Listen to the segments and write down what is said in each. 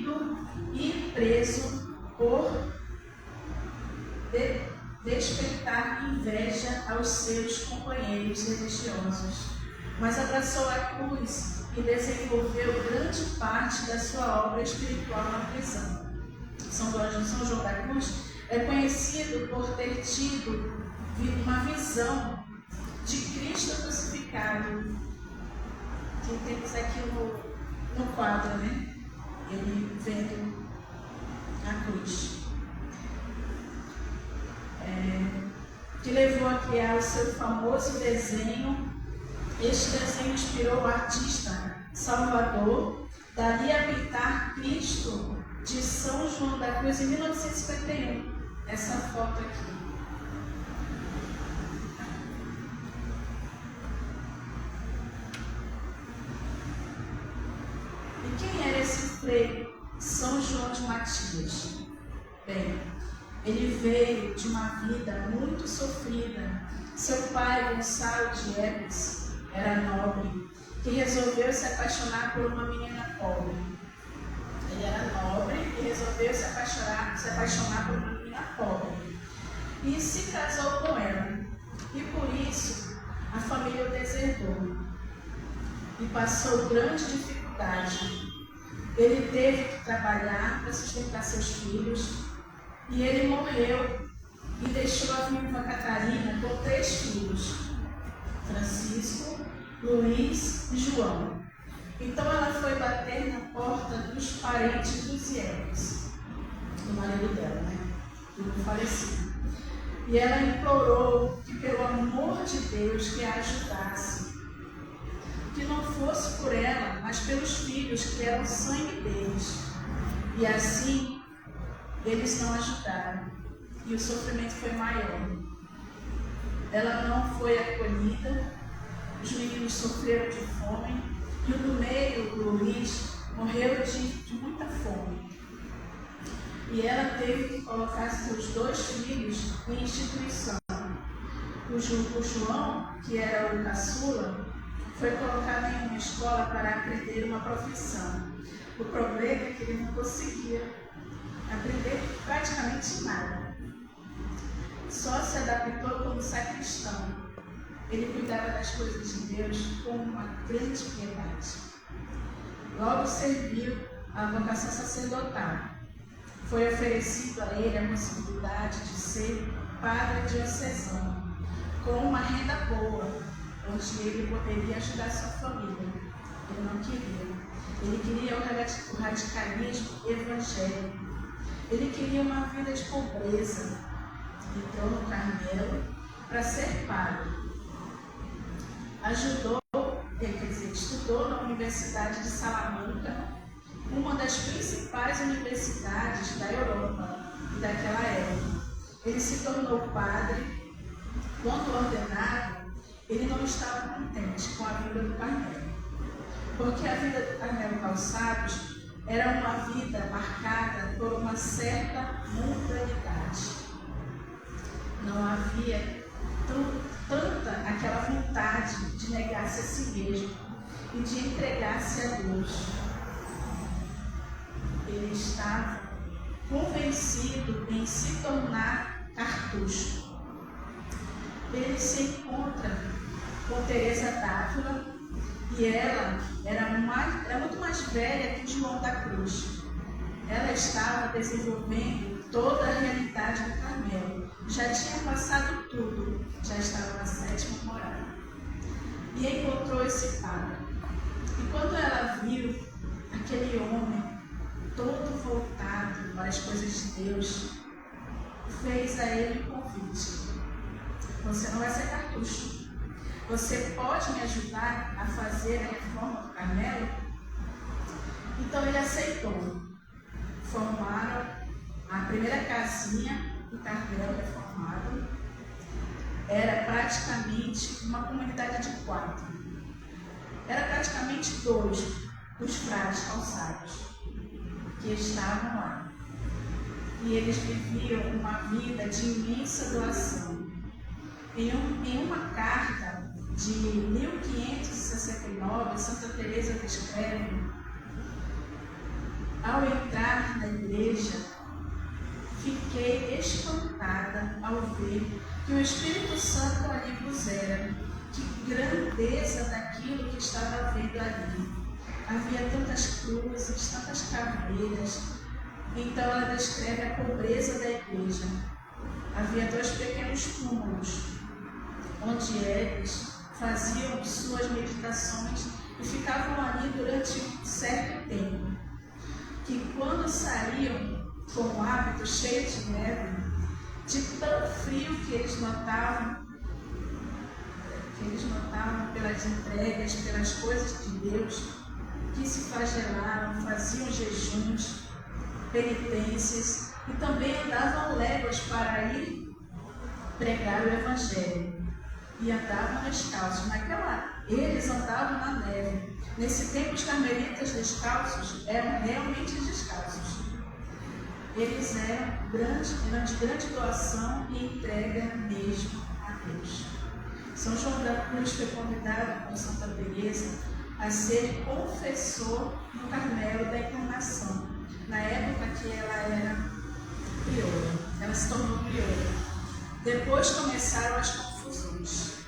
ferido e preso por despertar inveja aos seus companheiros religiosos, mas abraçou a cruz e desenvolveu grande parte da sua obra espiritual na prisão. São João da Cruz é conhecido por ter tido uma visão de Cristo crucificado, que temos aqui no quadro, né? Ele vendo a cruz. Que levou a criar o seu famoso desenho. Este desenho inspirou o artista Salvador Dalí a pintar Cristo de São João da Cruz em 1951. Essa foto aqui. E quem era esse frei São João de Matias? Bem, ele veio de uma vida muito sofrida. Seu pai, Gonçalo de Epes, era nobre, que resolveu se apaixonar por uma menina pobre. Ele era nobre e resolveu se apaixonar por uma menina pobre. E se casou com ela. E por isso, a família o deserdou. E passou grande dificuldade. Ele teve que trabalhar para sustentar seus filhos. E ele morreu e deixou a viúva Catarina com 3 filhos, Francisco, Luiz e João. Então ela foi bater na porta dos parentes dos Iepes, do marido dela, né? Do falecido. E ela implorou que, pelo amor de Deus, que a ajudasse. Que não fosse por ela, mas pelos filhos, que eram sangue deles. E assim, eles não ajudaram, e o sofrimento foi maior. Ela não foi acolhida, os meninos sofreram de fome, e o do meio, o Luiz, morreu de muita fome. E ela teve que colocar seus 2 filhos em instituição. O João, que era o caçula, foi colocado em uma escola para aprender uma profissão. O problema é que ele não conseguia aprender praticamente nada. Só se adaptou como sacristão. Ele cuidava das coisas de Deus com uma grande piedade. Logo serviu a vocação sacerdotal. Foi oferecido a ele a possibilidade de ser padre diocesano, com uma renda boa, onde ele poderia ajudar sua família. Ele não queria. Ele queria o radicalismo evangélico. Ele queria uma vida de pobreza. Entrou no Carmelo para ser padre. Estudou na Universidade de Salamanca, uma das principais universidades da Europa e daquela época. Ele se tornou padre. Quando ordenado, ele não estava contente com a vida do Carmelo, porque a vida do Carmelo Calçados era uma vida marcada por uma certa mundanidade. Não havia tanta aquela vontade de negar-se a si mesmo e de entregar-se a Deus. Ele estava convencido em se tornar cartucho. Ele se encontra com Teresa d'Ávila e ela era muito mais velha que João da Cruz. Ela estava desenvolvendo toda a realidade do Carmelo. Já tinha passado tudo, já estava na 7ª morada. E encontrou esse padre. E quando ela viu aquele homem todo voltado para as coisas de Deus, fez a ele um convite. Você não vai ser cartucho. Você pode me ajudar a fazer a reforma do Carmelo? Então ele aceitou. Formaram a primeira casinha do Carmelo reformado. Era praticamente uma comunidade de 4. Era praticamente 2 dos frades calçados que estavam lá. E eles viviam uma vida de imensa doação. Em uma carta de 1569, Santa Teresa descreve: ao entrar igreja, fiquei espantada ao ver que o Espírito Santo ali pusera. Que grandeza daquilo que estava vendo ali. Havia tantas cruzes, tantas caveiras. Então ela descreve a pobreza da igreja. Havia 2 pequenos túmulos, onde eles faziam suas meditações e ficavam ali durante um certo tempo. Que quando saíam com o hábito cheio de neve, de tão frio que eles notavam pelas entregas, pelas coisas de Deus, que se flagelaram, faziam jejuns, penitências e também andavam léguas para ir pregar o Evangelho. E andavam descalços. Eles andavam na neve. Nesse tempo, os carmelitas descalços eram realmente descalços. Eles eram de grande doação e entrega mesmo a Deus. São João da Cruz foi convidado por Santa Teresa a ser confessor no Carmelo da Encarnação, na época que ela era priora. Ela se tornou priora. Depois começaram as confusões.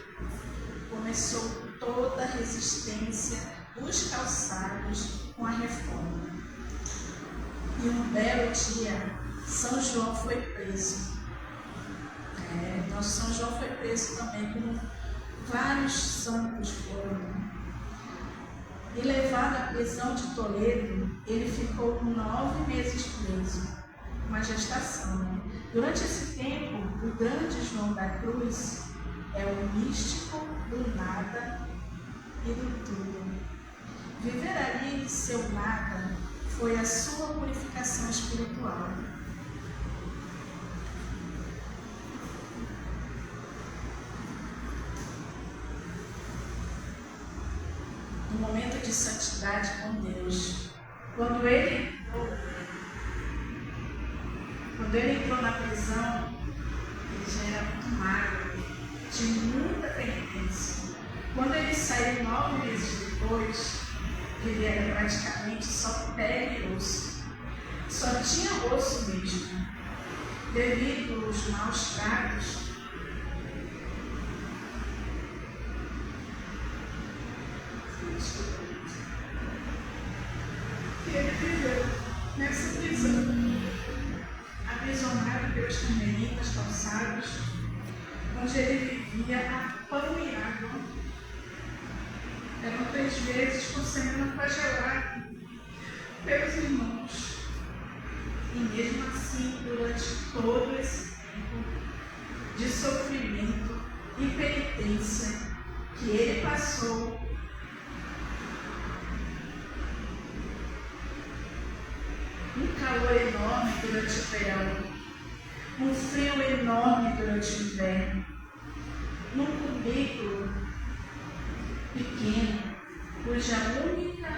Começou toda a resistência dos calçados com a reforma. E um belo dia, São João foi preso. Nosso São João foi preso também, como vários santos foram. E levado à prisão de Toledo, ele ficou 9 meses preso, uma gestação. Durante esse tempo, o grande João da Cruz é o místico do nada e do tudo. Viver ali em seu nada foi a sua purificação espiritual. No momento de santidade com Deus, quando ele entrou na prisão, ele já era muito magro, de muita penitência. Quando ele saiu 9 meses depois, ele era praticamente só pele e osso. Só tinha osso mesmo, devido aos maus tratos. Que ele viveu nessa prisão, aprisionado pelos carmelitas calçados, onde ele vivia a pão e água. Eram 3 vezes por semana flagelado pelos irmãos. E mesmo assim, durante todo esse tempo de sofrimento e penitência que ele passou, um calor enorme durante o verão, um frio enorme durante o inverno, num cubículo pequeno, cuja única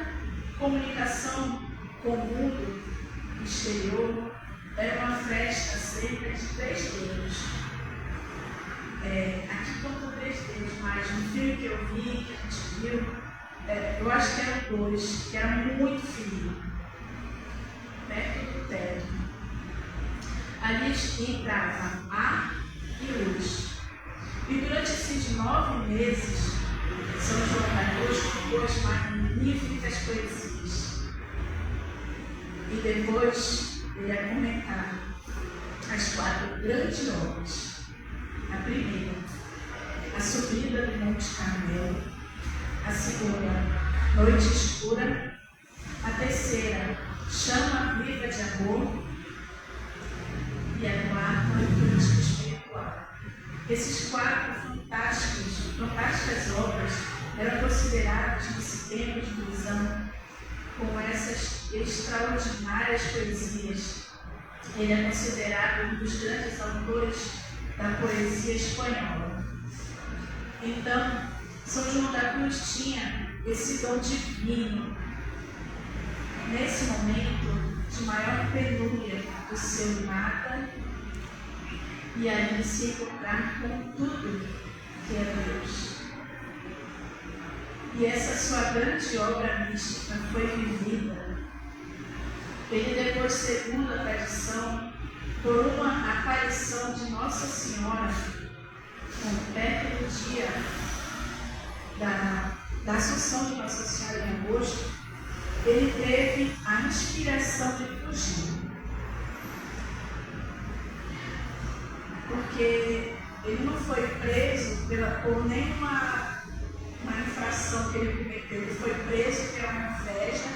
comunicação com o mundo exterior era uma fresta cerca de 3 dedos. Aqui conta 3 dedos, mas no filme que eu vi, que a gente viu, eu acho que eram 2, que era muito frio, perto do teto. Ali entrava ar e luz. E durante esses 9 meses, São João da Cruz compôs as magníficas poesias. E depois ele ia comentar as 4 grandes obras. A primeira, a subida do Monte Carmelo. A segunda, Noite Escura. A terceira, Chama Viva de Amor. E a quarta, Crítica Espiritual. Esses 4 fantásticas obras eram consideradas nesse tempo de visão com essas extraordinárias poesias. Ele é considerado um dos grandes autores da poesia espanhola. Então, São João da Cruz tinha esse dom divino nesse momento de maior penúria do seu nada e ali se encontrar com tudo que é Deus. E essa sua grande obra mística foi vivida. Ele depois segundo a tradição, por uma aparição de Nossa Senhora, perto do dia da Assunção de Nossa Senhora em agosto, ele teve a inspiração de fugir. Porque ele não foi preso por nenhuma infração que ele cometeu, ele foi preso pela inveja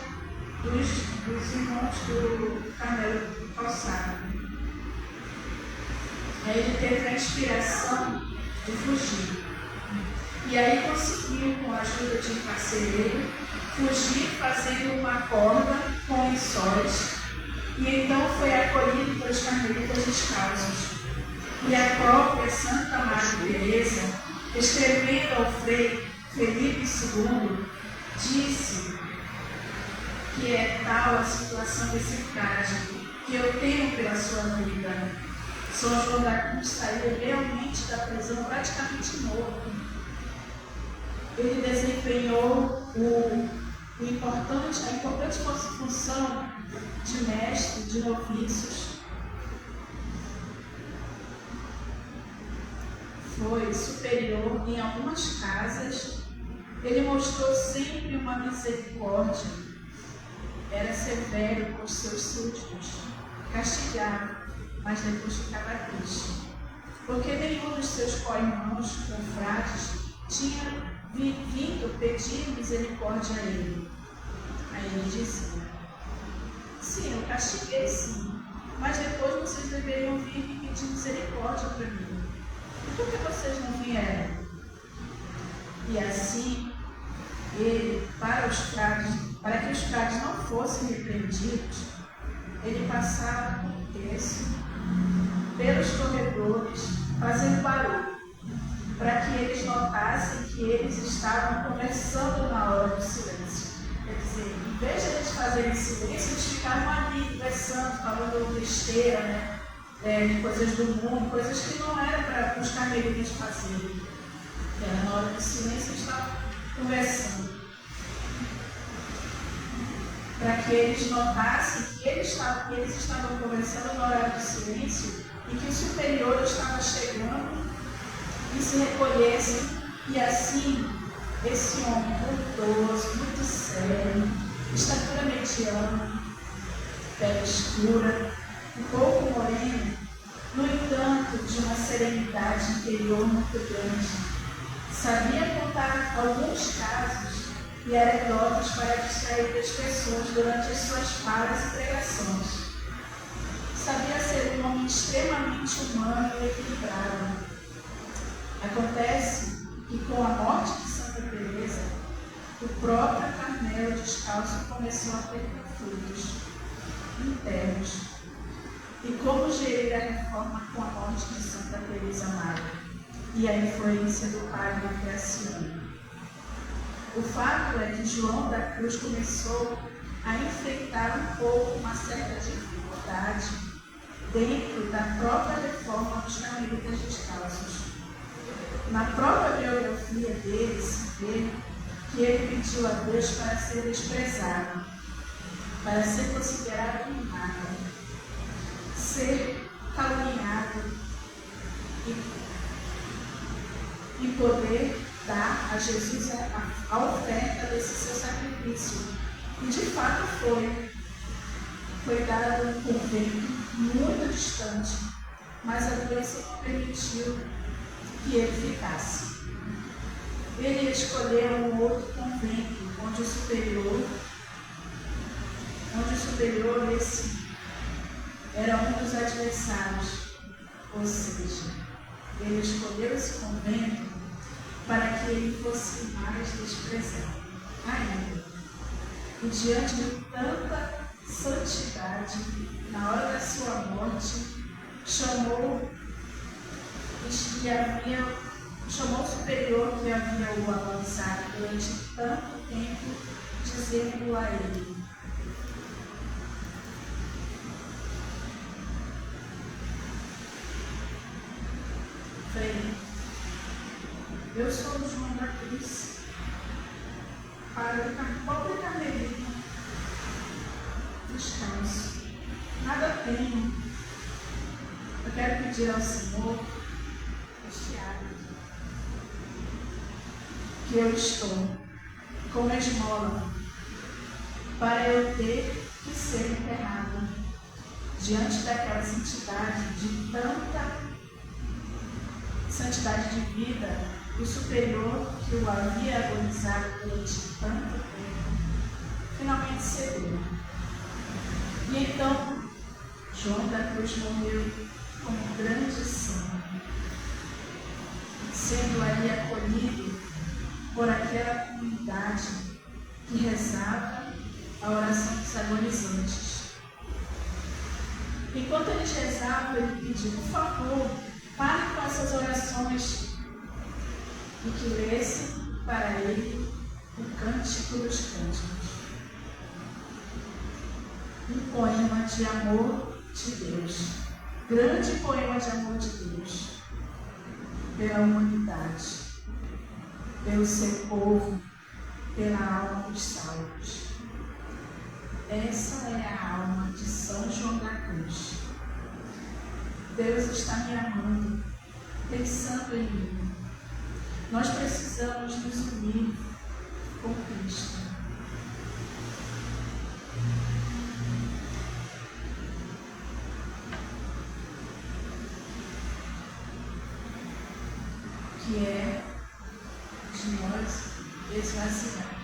dos irmãos do Carmelo do Calçado. Aí ele teve a inspiração de fugir. E aí conseguiu, com a ajuda de um carcereiro, fugir fazendo uma corda com lençóis. E então foi acolhido pelos carmelitas descalços. E a própria Santa Maria Teresa, escrevendo ao Frei Felipe II, disse que é tal a situação desse frágil que eu temo pela sua vida. São João da Cruz saiu realmente da prisão praticamente morto. Ele desempenhou a importante função de mestre de noviços. Foi superior em algumas casas. Ele mostrou sempre uma misericórdia. Era severo com os seus súditos, castigava, mas depois ficava triste. Porque nenhum dos seus co-irmãos, confrades, tinha vindo pedir misericórdia a ele. Aí ele dizia: sim, eu castiguei sim, mas depois vocês deveriam vir me pedir misericórdia para mim. Por que vocês não vieram? E assim, ele, para que os frades não fossem repreendidos, ele passava um terço pelos corredores, fazendo barulho, para que eles notassem que eles estavam conversando na hora do silêncio. Quer dizer, em vez de eles fazerem silêncio, eles ficavam ali conversando, falando besteira, né? De coisas do mundo, coisas que não era para os carmelitas fazerem. Era na hora do silêncio, eles estavam conversando. Para que eles notassem que eles estavam conversando na hora do silêncio e que o superior estava chegando e se recolhessem. E assim, esse homem bondoso, muito sério, estatura mediana, pele escura, um pouco moreno, no entanto, de uma serenidade interior muito grande, sabia contar alguns casos e anedotas para distrair as pessoas durante as suas falas e pregações. Sabia ser um homem extremamente humano e equilibrado. Acontece que com a morte de Santa Teresa, o próprio Carmelo descalço começou a ter conflitos internos. E como gerir a reforma com a morte de Santa Teresa Maria e a influência do padre Graciano? O fato é que João da Cruz começou a enfrentar um pouco uma certa dificuldade dentro da própria reforma dos carmelitas descalços. Na própria biografia dele se vê que ele pediu a Deus para ser desprezado, para ser considerado um nada, ser caluniado e poder dar a Jesus a oferta desse seu sacrifício. E de fato foi dado um convento muito distante, mas a doença não permitiu que ele ficasse. Ele escolheu um outro convento, onde o superior esse era um dos adversários, ou seja, ele escolheu esse convento para que ele fosse mais desprezado ainda. E diante de tanta santidade, na hora da sua morte, chamou o superior que havia o avançado durante tanto tempo, dizendo a ele: Frei, eu sou o João da Cruz, para o pobre carmelita descanso. nada tenho. Eu quero pedir ao Senhor este hábito que eu estou como esmola para eu ter que ser enterrado diante daquela santidade de tanta santidade de vida, o superior que o havia agonizado durante tanto tempo, finalmente cedeu. E então, João da Cruz morreu com um grande sangue, sendo ali acolhido por aquela comunidade que rezava a oração dos agonizantes. Enquanto eles rezavam, ele pediu, por favor, pare com essas orações e que lesse para ele o Cântico dos Cânticos. Um poema de amor de Deus, grande poema de amor de Deus, pela humanidade, pelo seu povo, pela alma dos salvos. Essa é a alma de São João da Cruz. Deus está me amando, pensando em mim. Nós precisamos nos unir com Cristo. Que é de nós esvaziar,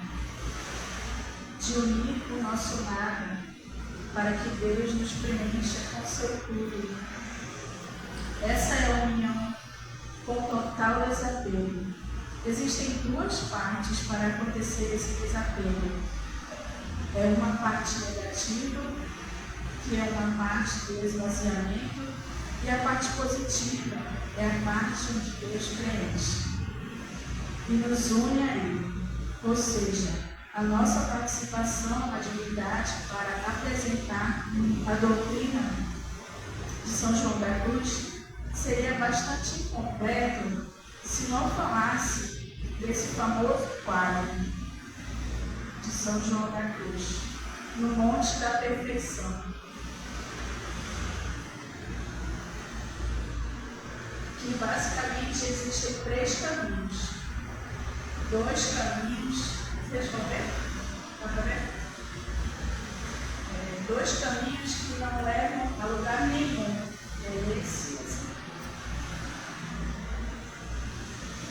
de unir o nosso nada para que Deus nos preencha com seu tudo. Essa é a união com total desapego. Existem duas partes para acontecer esse desapego. É uma parte negativa, que é uma parte do esvaziamento, e a parte positiva é a parte onde Deus preenche e nos une a Ele. Ou seja, a nossa participação na divindade para apresentar a doutrina de São João da Cruz seria bastante incompleto se não falasse desse famoso quadro de São João da Cruz, no Monte da Perfeição, que basicamente existem 3 caminhos. 2 caminhos, vocês vão ver? Estão vendo? 2 caminhos que não levam a lugar nenhum. É esse.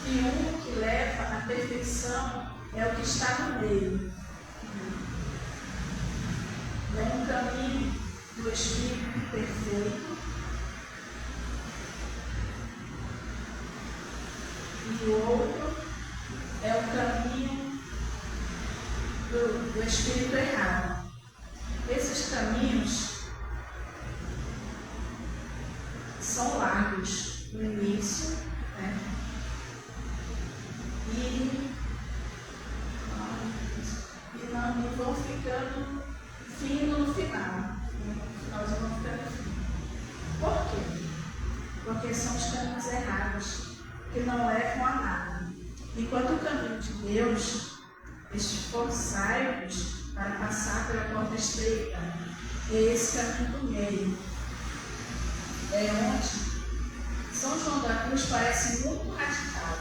E um que leva à perfeição é o que está no meio. É um caminho do Espírito perfeito. E o outro é o caminho do Espírito errado. Esses caminhos são largos no início, né? E não vão ficando fino no final. No finalzinho vão ficando fino. Por quê? Porque são os caminhos errados, que não levam a nada. Enquanto o caminho de Deus, esforçai-vos para passar pela porta estreita, é esse caminho do meio. É onde São João da Cruz parece muito radical.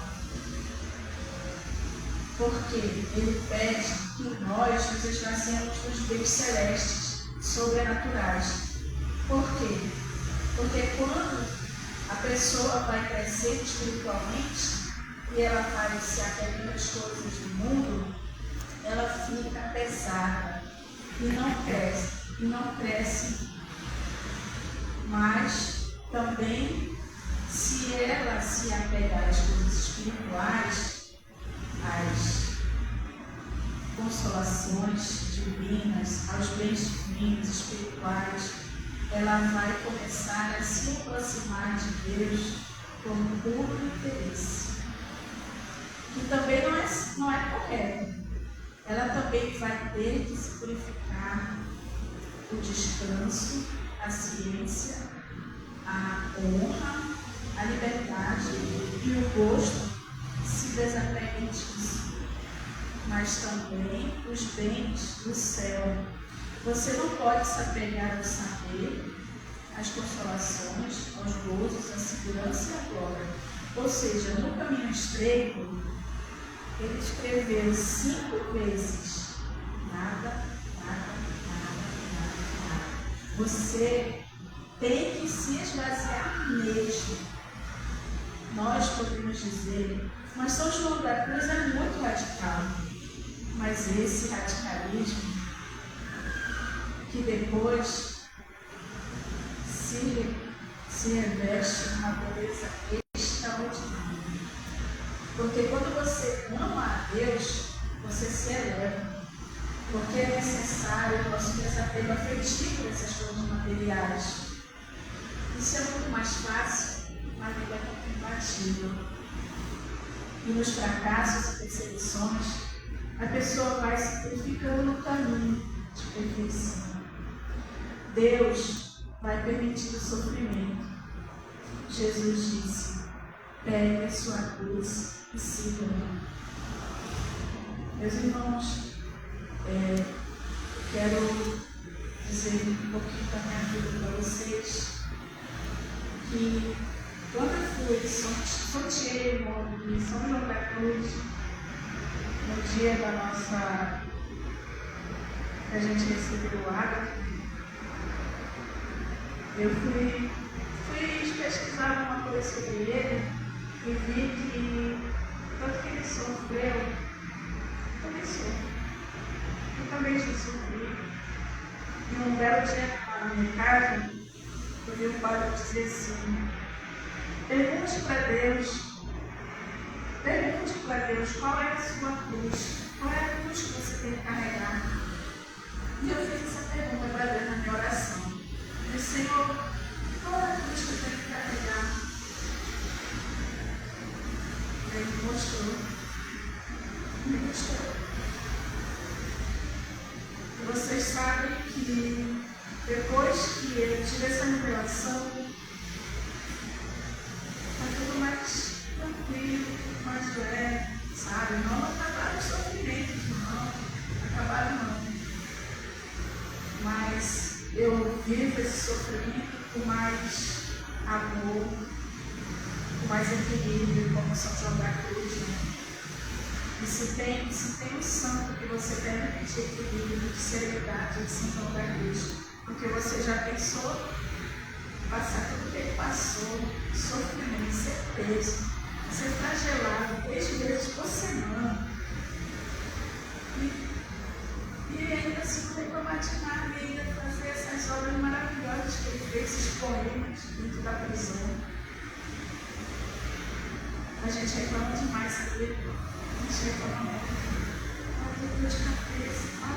Porque ele pede que nós nos esvaziemos dos bens celestes, sobrenaturais. Por quê? Porque quando a pessoa vai crescer espiritualmente e ela vai se apegando às coisas do mundo, ela fica pesada e não cresce. Mas também, se ela se apegar às coisas espirituais, às consolações divinas, aos bens divinos, espirituais, ela vai começar a se aproximar de Deus com puro interesse. Que também não é correto. Ela também vai ter que se purificar o descanso, a ciência, a honra, a liberdade e o gosto. Se desapeguem disso, mas também os bens do céu, Você não pode se apegar ao saber, às consolações, aos gozos, à segurança e à glória. Ou seja, no caminho estreito, ele escreveu 5 vezes: nada, nada, nada, nada, nada. Você tem que se esvaziar mesmo. Nós podemos dizer, mas São João da Cruz é muito radical. Mas esse radicalismo, que depois se reveste uma beleza extraordinária. Porque quando você ama a Deus, você se eleva. Porque é necessário o nosso desapego afetivo dessas coisas materiais. Isso é muito mais fácil na vida contemplativa. E nos fracassos e perseguições, a pessoa vai se purificando no caminho de perfeição. Deus vai permitir o sofrimento. Jesus disse: pegue a sua cruz e siga-me. Meus irmãos, quero dizer um pouquinho da minha vida para vocês, que quando eu fui sorteio de São João da Cruz, no dia da gente recebeu o ágape, eu fui pesquisar alguma coisa sobre ele e vi que tanto que ele sofreu, também sofro. Eu também já sofri. E um belo dia na minha casa, eu vi o padre dizer assim: pergunte para Deus qual é a sua cruz, qual é a cruz que você tem que carregar. E eu fiz essa pergunta para Deus na minha oração. Eu disse: Senhor, qual é a cruz que eu tenho que carregar? Ele me mostrou. E vocês sabem que depois que eu tive essa revelação, foi tudo mais tranquilo, mais leve, sabe? Não acabaram os sofrimentos, não. Acabaram não. Mas eu vivo esse sofrimento com mais amor, com mais equilíbrio, como São João da Cruz, né? E se tem um santo que você deve pedir equilíbrio, de seriedade, de São João da Cruz, porque você já pensou passar tudo que ele passou, sofrimento, ser preso, ser flagelado 3 vezes por semana, e ainda assim não reclamar de nada, e ainda fazer essas obras maravilhosas que ele fez, esses poemas dentro da prisão. A gente reclama demais, sabe? A gente reclama muito. Ai, dor de cabeça, ai,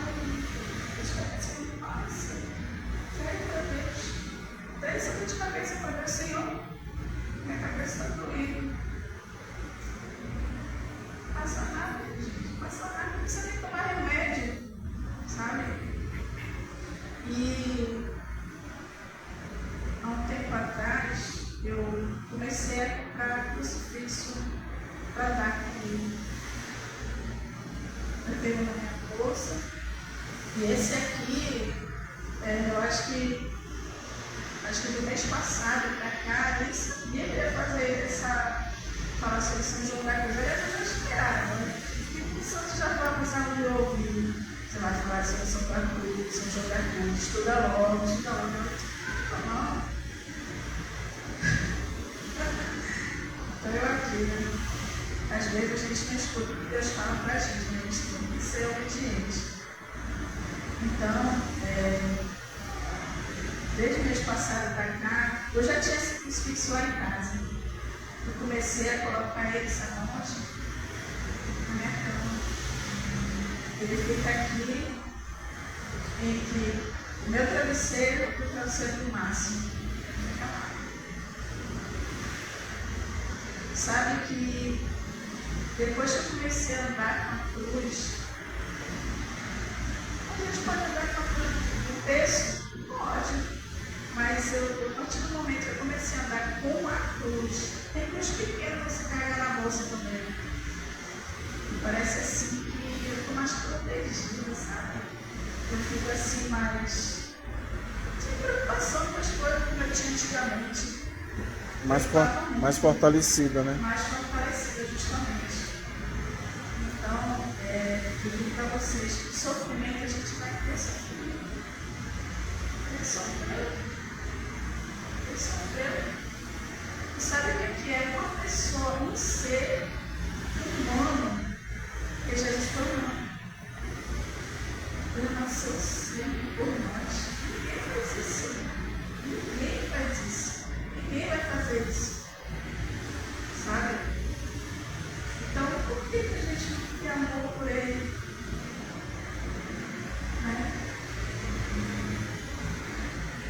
dor de cabeça não passa. Sério, para Deus. Daí essa dor de cabeça para Deus, Senhor, minha cabeça está doendo. Passa nada, gente, passa nada, não precisa nem tomar remédio, sabe? E há um tempo atrás, eu comecei a comprar crucifixo para dar comigo. Eu tenho na minha bolsa, e esse aqui, eu acho que do mês passado para cá, eu nem sabia que ia fazer falar sobre São João da Cruz. Eu já esperava, né? E o santo já estava passando no meu ouvido. Você vai falar sobre São João da Cruz, São João da Cruz, estuda logo. Não. Então eu aqui, né? Às vezes a gente não escuta o que Deus fala pra gente, né? A gente tem que ser obediente. Então, desde o mês passado para cá, eu já tinha esse crucifixo lá em casa. Eu comecei a colocar ele essa noite na minha cama. Ele fica aqui entre o meu travesseiro e o travesseiro do Máximo. Fica lá. Sabe que depois que eu comecei a andar com a cruz, a gente pode andar com a cruz no texto? Pode. Mas a partir do momento que eu comecei a andar com a cruz, tem cruz pequena você carregar na bolsa também. E parece assim que eu estou mais protegida, sabe? Eu fico assim mais sem preocupação com as coisas como eu tinha antigamente. Mais fortalecida, né? Mais fortalecida, justamente. Então, eu digo para vocês que sofrimento a gente vai ter sofrimento. Ele sofreu. Ele sofreu. E sabe o que é? Uma pessoa, um ser humano, que Jesus foi humano. Ele nasceu sempre por nós. Ninguém faz isso. Ninguém faz isso. Ninguém vai fazer isso. Sabe? Então, por que a gente não tem amor por ele? Né?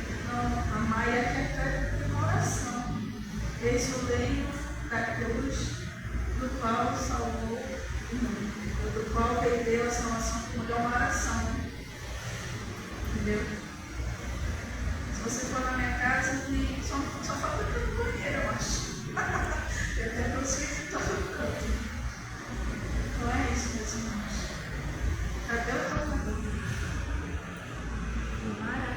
Então, a Maia quer ter uma oração. Eis o leio da cruz, do qual salvou o mundo, do qual perdeu a salvação do mundo. É uma oração. Entendeu? Se você for na minha casa, só falta que eu no banheiro, eu acho. Eu até consigo estar no canto. Então é isso, meus irmãos. Cadê o teu caminho? Mara,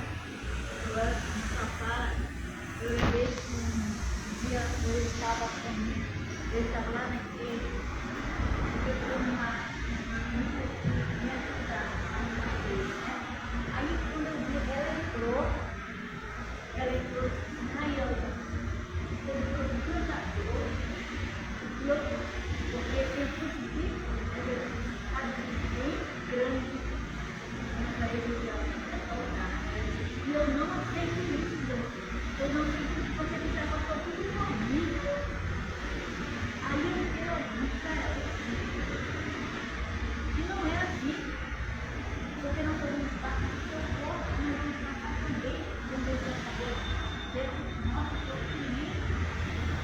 agora papá, eu lembrei que um dia eu estava com ele estava lá na igreja, eu fui numa me ajudar a uma igreja, né? Aí quando eu vi, ela entrou desmaiando, ele foi encantador, e eu, porque eu fui bem grande nessa religião, nessa lugar. E eu não acredito, eu não acredito porque ele estava todo envolvido. Aí eu disse para ela, e não é assim, porque não podemos passar o seu corpo, não podemos passar também com Deus a favor desse nosso sofrimento,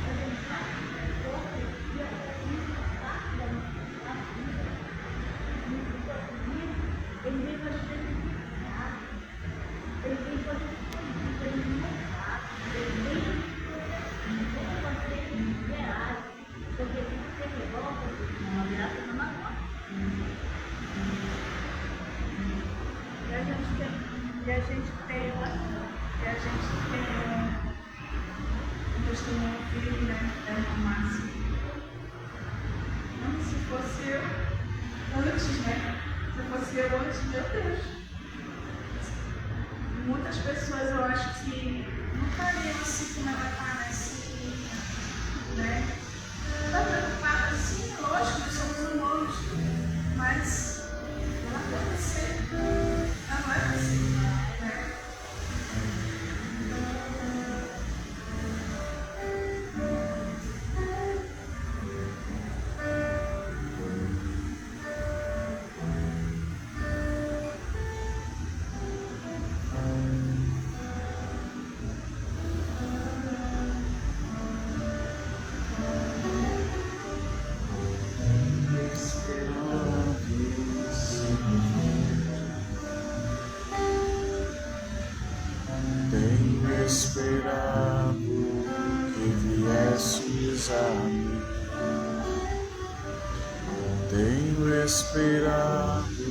podemos passar o seu corpo e a sua parte da nossa vida, no sofrimento, ele vem para nos edificar, ele vem para nos corrigir, ele não é fácil, ele vem para ser liberado, porque se você revolta, não haverá ser uma morte. E a gente tem um testemunho vivo, né? É uma massa. Não, se fosse eu antes, né? Se fosse eu antes, meu Deus. Muitas pessoas eu acho que não estariam assim como ela está nesse, né? Está preocupada, sim, lógico, nós somos humanos, mas ela pode ser, ela não é assim, né? Tenho esperado que viesses a mim. Tenho esperado que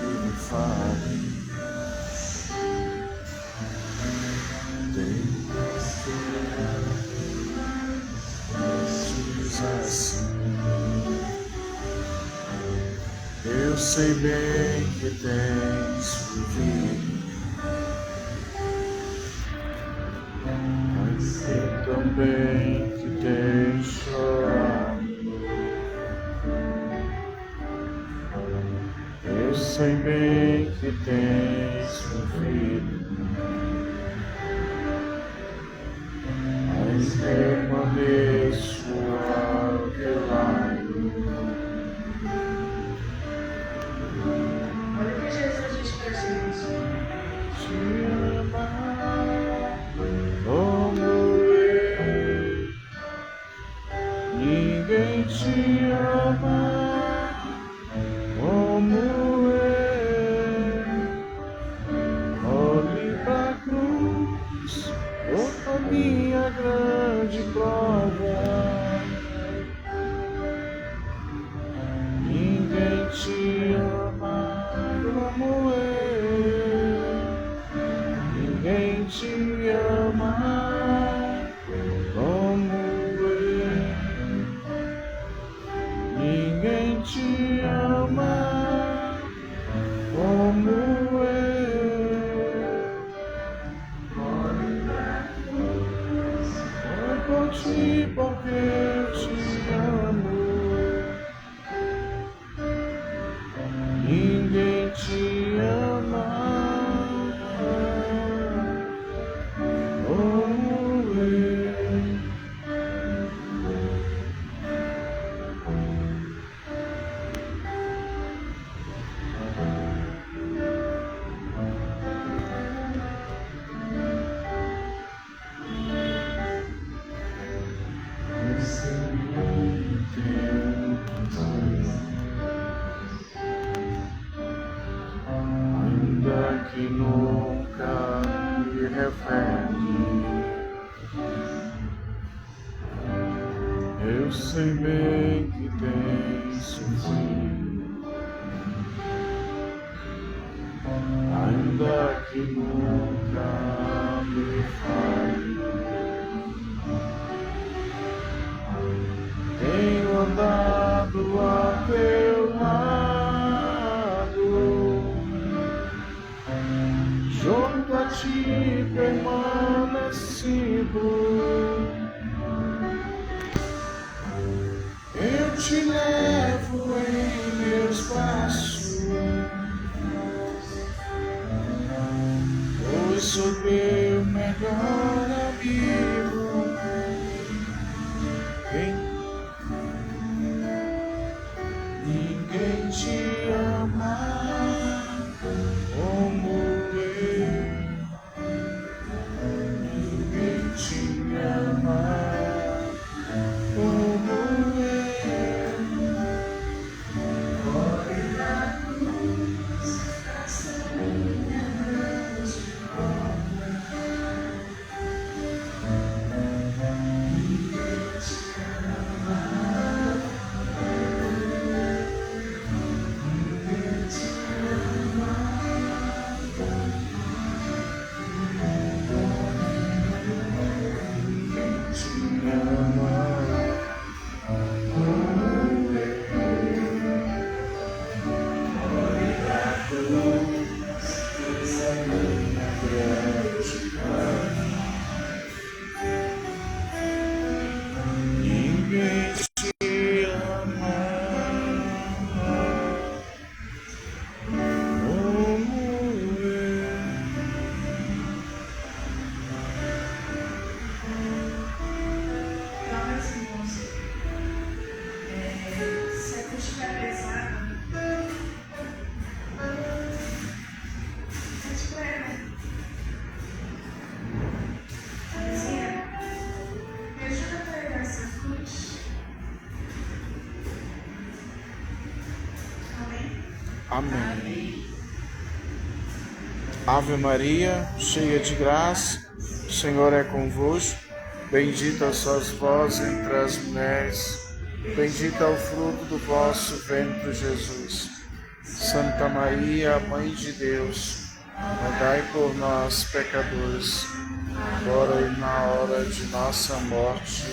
me fales. Tenho esperado que viesses assim. Eu sei bem que tens vivido. Sei também que tens chorado. Eu sei bem que tens sofrido, mas permaneço ao teu lado. Olha o que Jesus diz para a gente. Te amar como eu, ninguém te ama como eu. Olhe para a cruz, a minha grande prova. Ninguém te ama como eu. Ninguém te ama como eu. Ninguém te ama como eu. Foi por ti porque eu te amo. Ninguém te ama como eu. Ainda que nunca me revele, eu sei bem que tens um fim. Ainda que nunca me fale, tenho andado a teu lado, junto a ti permanecido. Eu te levo em meus braços, pois sou teu melhor amigo. Ninguém te ama como eu. Ninguém te ama como eu. Corre na cruz, essa minha grande prova. Ninguém te ama. Ninguém te ama. Ninguém te ama. Ninguém te ama como eu. Então, meus irmãos, se a cruz estiver pesada, a gente prega. Vizinha, me ajuda a pregar essa cruz. Amém? Amém. Ave Maria, cheia de graça, o Senhor é convosco. Bendita sois vós entre as mulheres, bendito é o fruto do vosso ventre, Jesus. Santa Maria, Mãe de Deus, rogai por nós, pecadores, agora e na hora de nossa morte.